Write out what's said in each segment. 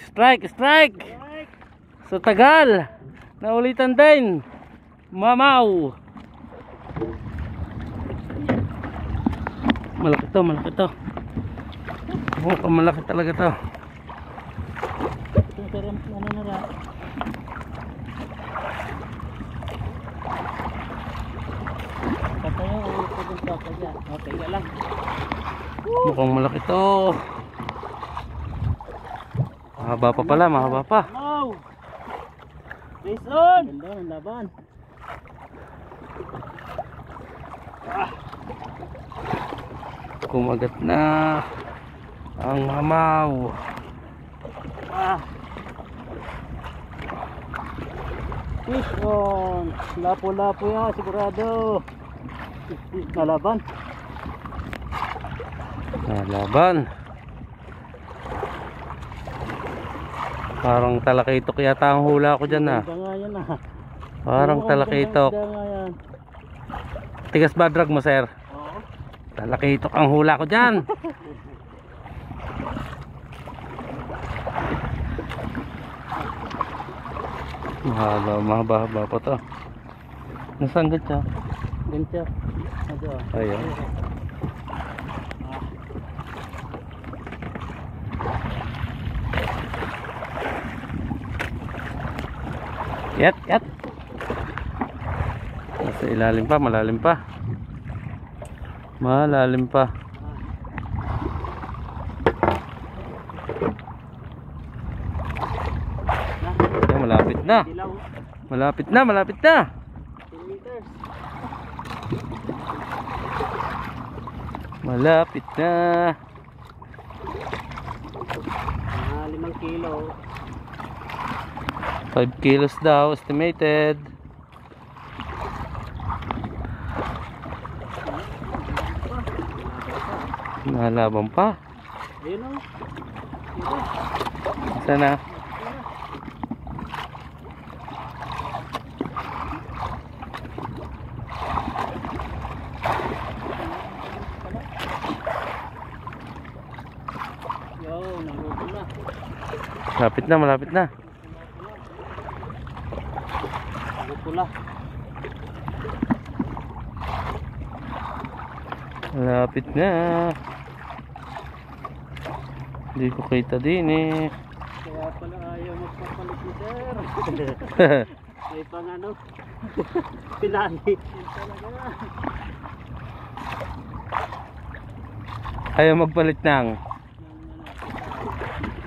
Strike, strike. Sa tagal. Naulitan din. Mamaw. Malaki to, malaki to. Oh, malaki talaga to. Okay, lang. Mukhang malaki to. Mahaba pa pala, mahaba pa. Wow! Jason! Ganda ng laban. Kumagat na ang mamaw. Fish on. Lapo-lapo yan, sigurado. Nalaban. Laban. Parang talakitok yata ang hula ko dyan ah. Parang talakitok. Tigas ba drag mo sir? Oo. Talakitok ang hula ko dyan. Mahaba pa to. Nasaan ganyan? Ganyan. Ayan. Yat. Nasa ilalim pa, malalim pa. Malalim pa. Malapit na. Malapit na, malapit na. 10 meters. Malapit na. 5 kilo. 5 kilos daw estimated. Nalaban pa. Ayun o. Sana. Malapit na, malapit na. Pula. Malapit na. Hindi ko kita din eh. Kaya pala ayaw magpapalit ni sir. May pang ano. Pinali. Ayaw magpalit ng.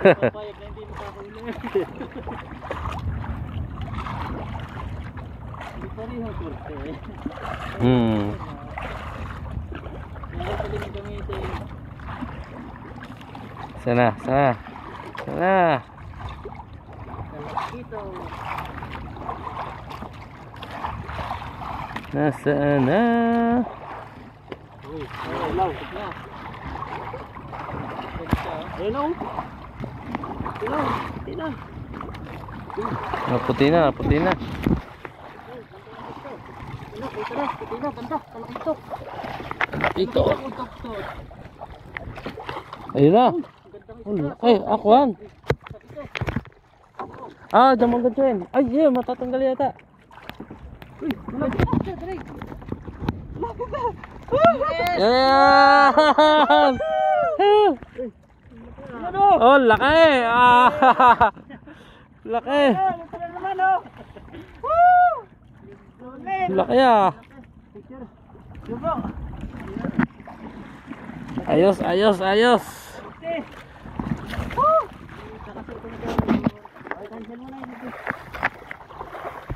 Papayag na hindi makahuli. Hindi pa rin ang kurte. Hindi pa rin gamitin. Sana. Kalakito. Nasaan na? Uy, ilaw. Ilaw. Ilaw. Puti na. Puti na, banda, kalakito. Ito. Ayun na. Ay, akuan. Damang ganyan. Ay, matatanggal yata. Uy, malapit na, Drake. Malapit na. Yan! Oh, laki! Laki! Laki ah! Ayos! Cancel mo na yun.